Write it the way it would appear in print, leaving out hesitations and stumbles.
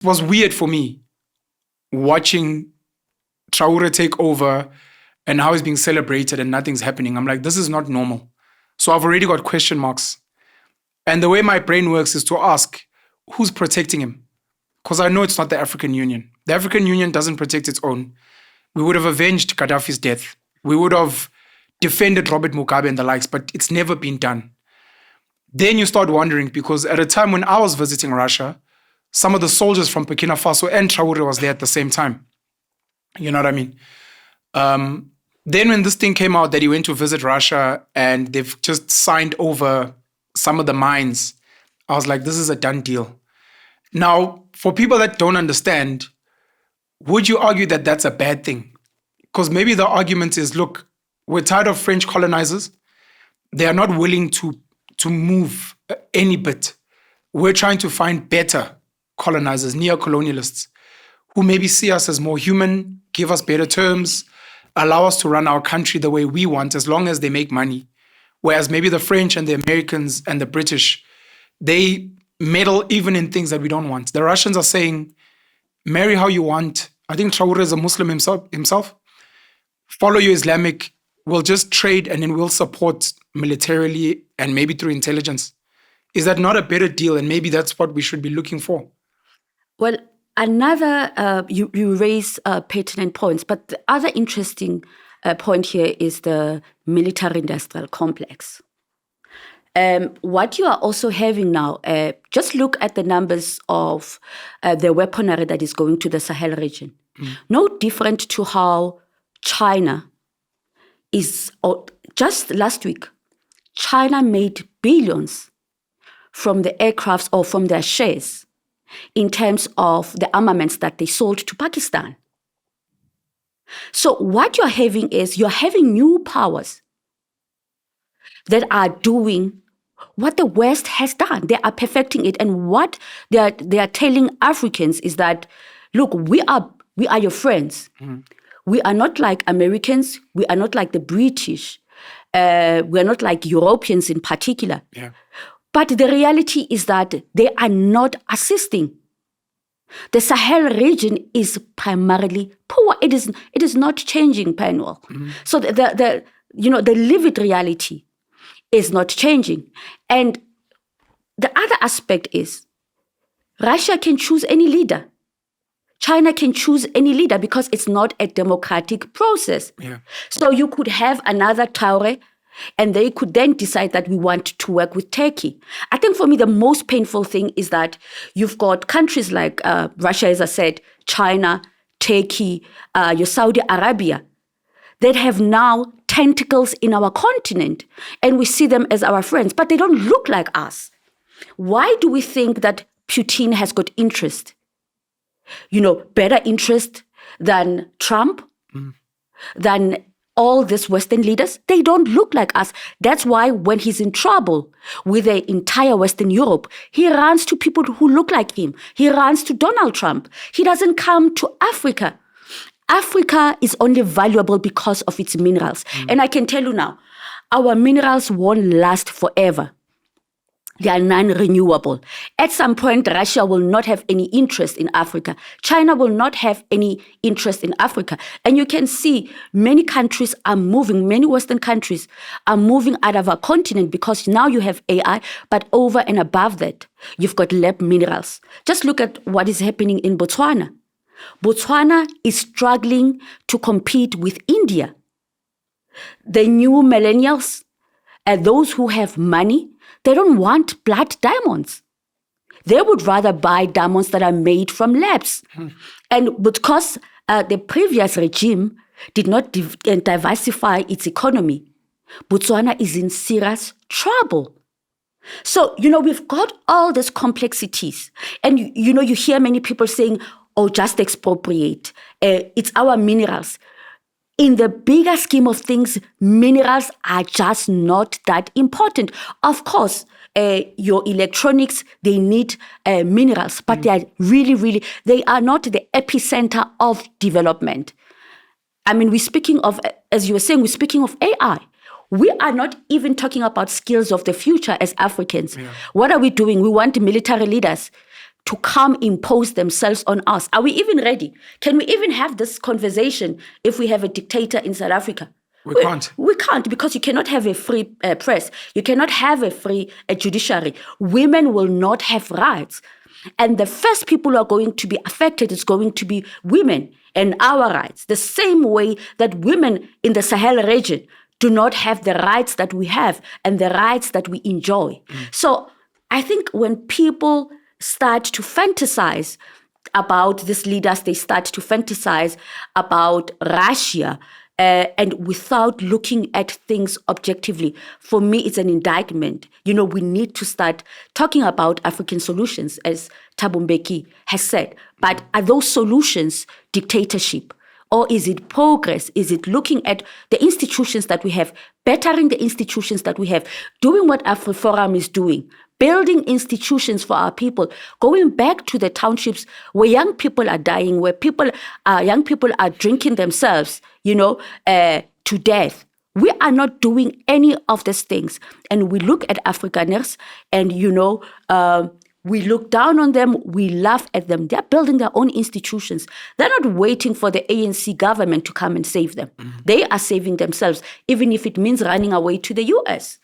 was weird for me watching Traore take over and how he's being celebrated and nothing's happening. I'm like, this is not normal. So I've already got question marks. And the way my brain works is to ask, who's protecting him? Because I know it's not the African Union. The African Union doesn't protect its own. We would have avenged Gaddafi's death. We would have defended Robert Mugabe and the likes, but it's never been done. Then you start wondering, because at a time when I was visiting Russia, some of the soldiers from Burkina Faso and Traore was there at the same time. You know what I mean? Then when this thing came out that he went to visit Russia and they've just signed over some of the mines, I was like, this is a done deal. Now, for people that don't understand, would you argue that that's a bad thing? Because maybe the argument is, look, we're tired of French colonizers. They are not willing to move any bit. We're trying to find better colonizers, neocolonialists, who maybe see us as more human, give us better terms, allow us to run our country the way we want, as long as they make money. Whereas maybe the French and the Americans and the British, they meddle even in things that we don't want. The Russians are saying, marry how you want. I think Traore is a Muslim himself. Follow your Islamic. We'll just trade and then we'll support militarily and maybe through intelligence. Is that not a better deal? And maybe that's what we should be looking for. Well, another, you raise pertinent points, but the other interesting point here is the military-industrial complex. What you are also having now, just look at the numbers of the weaponry that is going to the Sahel region. No different to how China is, just last week, China made billions from the aircrafts or from their shares in terms of the armaments that they sold to Pakistan. So what you're having is you're having new powers that are doing what the West has done. They are perfecting it. And what they are telling Africans is that, look, we are your friends. Mm-hmm. We are not like Americans. We are not like the British. We are not like Europeans in particular. Yeah. But the reality is that they are not assisting. The Sahel region is primarily poor. It is not changing, Penuel. Mm-hmm. So the lived reality is not changing. And the other aspect is Russia can choose any leader. China can choose any leader because it's not a democratic process. Yeah. So you could have another Traore, and they could then decide that we want to work with Turkey. I think for me, the most painful thing is that you've got countries like Russia, as I said, China, Turkey, your Saudi Arabia, that have now tentacles in our continent, and we see them as our friends, but they don't look like us. Why do we think that Putin has got interest? Better interest than Trump, than all these Western leaders? They don't look like us. That's why when he's in trouble with the entire Western Europe, he runs to people who look like him. He runs to Donald Trump. He doesn't come to Africa. Africa is only valuable because of its minerals. And I can tell you now, our minerals won't last forever. They are non-renewable. At some point, Russia will not have any interest in Africa. China will not have any interest in Africa. And you can see many countries are moving, many Western countries are moving out of our continent because now you have AI, but over and above that, you've got lab minerals. Just look at what is happening in Botswana. Botswana is struggling to compete with India. The new millennials, those who have money, they don't want blood diamonds. They would rather buy diamonds that are made from labs. And because the previous regime did not diversify its economy, Botswana is in serious trouble. So, we've got all these complexities. And, you hear many people saying, just expropriate. It's our minerals. In the bigger scheme of things, minerals are just not that important. Of course, your electronics, they need minerals, but they are really, they are not the epicenter of development. I mean, we're speaking of, as you were saying, we're speaking of AI. We are not even talking about skills of the future as Africans. Yeah. What are we doing? We want military leaders to come impose themselves on us. Are we even ready? Can we even have this conversation if we have a dictator in South Africa? We can't. We can't, because you cannot have a free press. You cannot have a free judiciary. Women will not have rights. And the first people who are going to be affected is going to be women and our rights. The same way that women in the Sahel region do not have the rights that we have and the rights that we enjoy. So I think when people start to fantasize about these leaders, they start to fantasize about Russia, and without looking at things objectively, for me, it's an indictment. We need to start talking about African solutions, as Thabo Mbeki has said. But are those solutions dictatorship? Or is it progress? Is it looking at the institutions that we have, bettering the institutions that we have, doing what AfriForum is doing, building institutions for our people, going back to the townships where young people are dying, where young people are drinking themselves, to death. We are not doing any of these things. And we look at Afrikaners and, we look down on them, we laugh at them. They're building their own institutions. They're not waiting for the ANC government to come and save them. They are saving themselves, even if it means running away to the US.